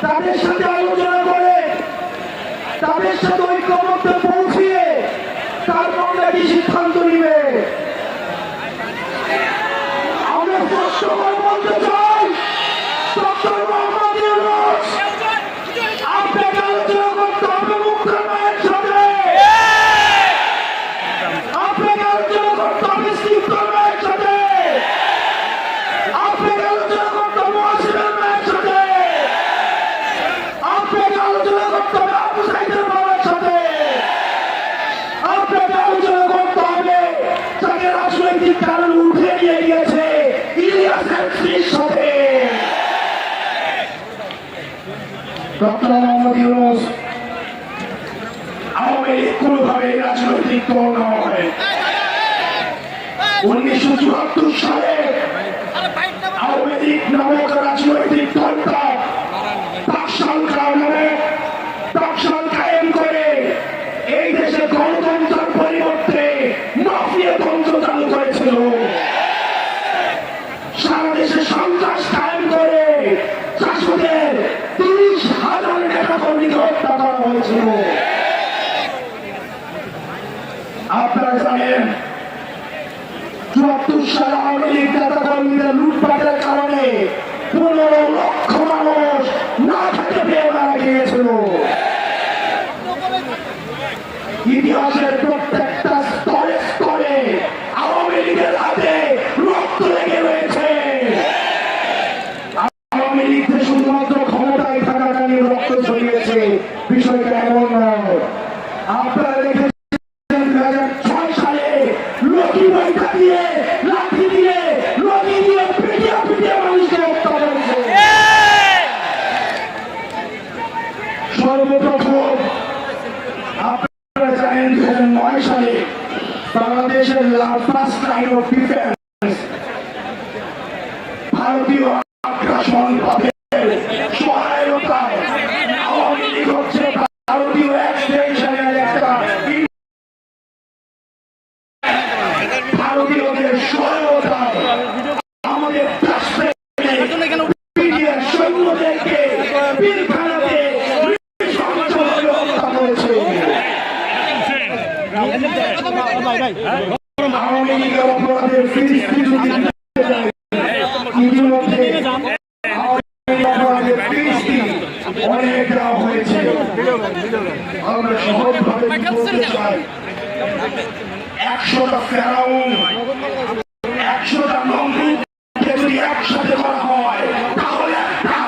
তাদের সাথে আলোচনা করে তাদের সাথে ঐক্যমত্যে পৌঁছিয়ে তারপর নাকি সিদ্ধান্ত নিবে। আমরা স্পষ্ট করে বলতে চাই, ডক্টর মোহাম্মদ ইউনূস আপনাকে আলোচনা করতে হবে মুখ্যের মায়ের সাথে, আপনাকে আলোচনা করতে হবে সিদ্ধার মায়ের সাথে, আপনাকে আলোচনা করতে হবে ওয়াসিমের মায়ের সাথে, আপনাকে আলোচনা করতে হবে আবু সাইদের বাবার সাথে, আপনাকে আলোচনা করতে হবে যাকে রাজনৈতিক কারণ উঠে নিয়ে গিয়েছে ইলিয়াসের স্ত্রীর সাথে। ডক্টর মোহাম্মদ ইউনূস আওয়ামী লীগ কোনোভাবে রাজনৈতিক দল নয়। 1974 সালে আওয়ামী লীগ নামক রাজনৈতিক দলটা টাকশাল কায়েম করে এই দেশে গণতন্ত্রের পরিবর্তে মাফিয়াতন্ত্র চালু করেছিল। সারা দেশে সন্ত্রাস কায়েম করে শাসকের 30,000 নেতা কর্মীকে হত্যা করা হয়েছিল। আপনারা জানেন 74 সালে আওয়ামী লীগ নেতা কর্মীদের লুটপাটের কারণে 15 লক্ষ মানুষ না খেতে পেয়ে মারা গিয়েছিল। ইতিহাসের প্রত্যেকটা স্তরে স্তরে আওয়ামী লীগের হাতে রক্ত লেগে রয়েছে। আওয়ামী লীগ শুধুমাত্র ক্ষমতায় থাকাকালীন রক্ত ছড়িয়েছে, বিষয়টা এমন নয়। আপনারা দেখেছেন 2006 সালে লক্ষ্মী বৈঠা দিয়ে লাঠি দিয়ে লক্ষ্মী দিয়ে পিটিয়ে পিটিয়ে মানুষকে হত্যা করেছে। সর্বপ্রথম আপনারা জানেন 2009 সালে বাংলাদেশের ফার্স্ট লাইন অফ ডিফেন্স ভারতীয় আগ্রাসন ভাবে সহায়তায় আওয়ামী লীগ হচ্ছে ভারতীয় এক্সটেনশনের একটা ভারতীয়দের সহায়তায় আমাদের সৈন্যদেরকে পিলখানাতে হত্যা করেছে। আওয়ামী লীগের অপরাধের ফিরিস্তি যদি ইতিমধ্যে অপরাধের ফিরিস্তি অনেক দেওয়া হয়েছে। আমরা সহজভাবে বলতে চাই 100টা ফেরাউন